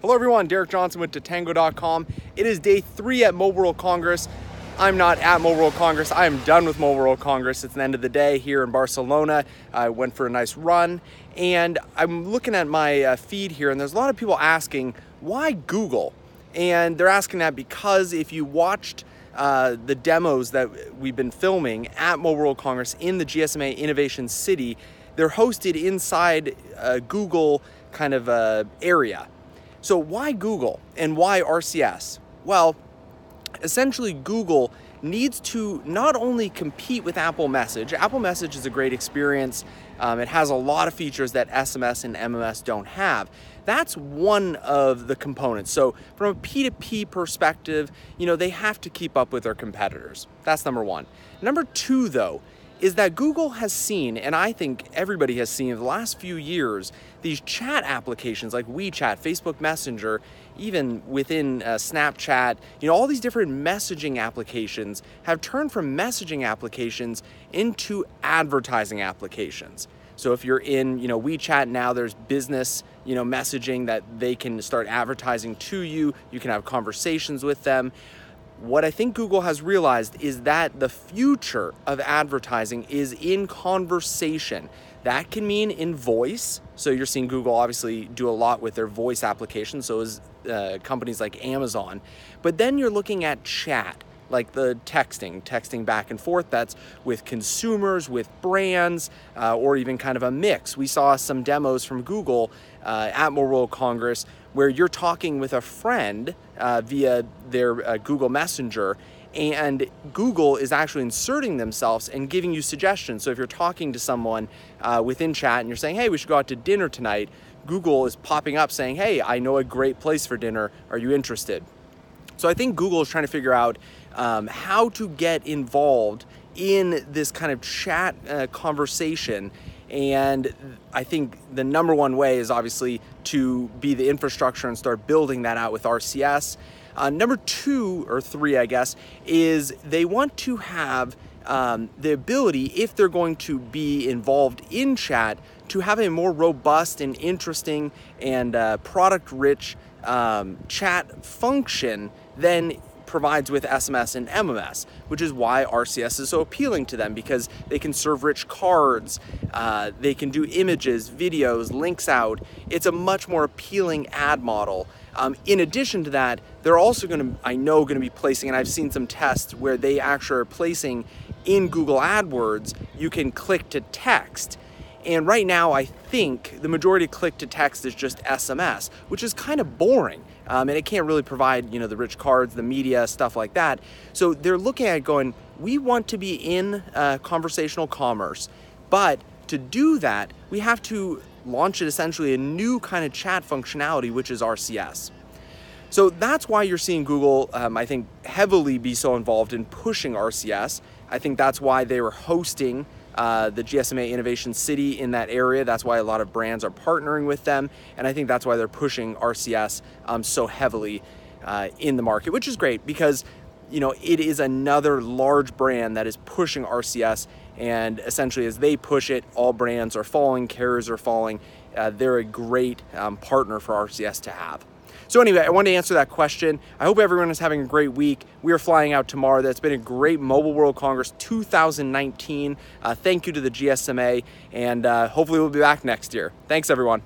Hello everyone, Derek Johnson with Tatango.com. It is day 3 at Mobile World Congress. I'm not at Mobile World Congress. I am done with Mobile World Congress. It's the end of the day here in Barcelona. I went for a nice run and I'm looking at my feed here, and there's a lot of people asking, why Google? And they're asking that because if you watched the demos that we've been filming at Mobile World Congress in the GSMA Innovation City, they're hosted inside a Google kind of area. So why Google and why RCS? Well, essentially Google needs to not only compete with Apple Message. Apple Message is a great experience. It has a lot of features that SMS and MMS don't have. That's one of the components. So from a P2P perspective, they have to keep up with their competitors. That's number one. Number two, though, is that Google has seen, and I think everybody has seen in the last few years, these chat applications like WeChat, Facebook Messenger, even within Snapchat, all these different messaging applications have turned from messaging applications into advertising applications. So if you're in, WeChat now, there's business, messaging that they can start advertising to you. You can have conversations with them. What I think Google has realized is that the future of advertising is in conversation. That can mean in voice. So you're seeing Google obviously do a lot with their voice application, so is companies like Amazon. But then you're looking at chat, like the texting back and forth. That's with consumers, with brands, or even kind of a mix. We saw some demos from Google at Mobile World Congress where you're talking with a friend via their Google Messenger, and Google is actually inserting themselves and giving you suggestions. So if you're talking to someone within chat and you're saying, hey, we should go out to dinner tonight, Google is popping up saying, hey, I know a great place for dinner. Are you interested? So I think Google is trying to figure out how to get involved in this kind of chat conversation. And I think the number one way is obviously to be the infrastructure and start building that out with RCS. Number 2 or 3, I guess, is they want to have the ability, if they're going to be involved in chat, to have a more robust and interesting and product-rich chat function than provides with SMS and MMS, which is why RCS is so appealing to them, because they can serve rich cards, they can do images, videos, links out. It's a much more appealing ad model. In addition to that, they're also going to be placing, and I've seen some tests where they actually are placing in Google AdWords, you can click to text. And right now, I think the majority of click to text is just SMS, which is kind of boring. And it can't really provide, the rich cards, the media, stuff like that. So they're looking at going, we want to be in conversational commerce, but to do that, we have to launch essentially a new kind of chat functionality, which is RCS. So that's why you're seeing Google, I think, heavily be so involved in pushing RCS. I think that's why they were hosting the GSMA Innovation City in that area. That's why a lot of brands are partnering with them. And I think that's why they're pushing RCS so heavily in the market, which is great because, it is another large brand that is pushing RCS. And essentially as they push it, all brands are following, carriers are following. They're a great partner for RCS to have. So anyway, I wanted to answer that question. I hope everyone is having a great week. We are flying out tomorrow. That's been a great Mobile World Congress 2019. Thank you to the GSMA, and hopefully we'll be back next year. Thanks, everyone.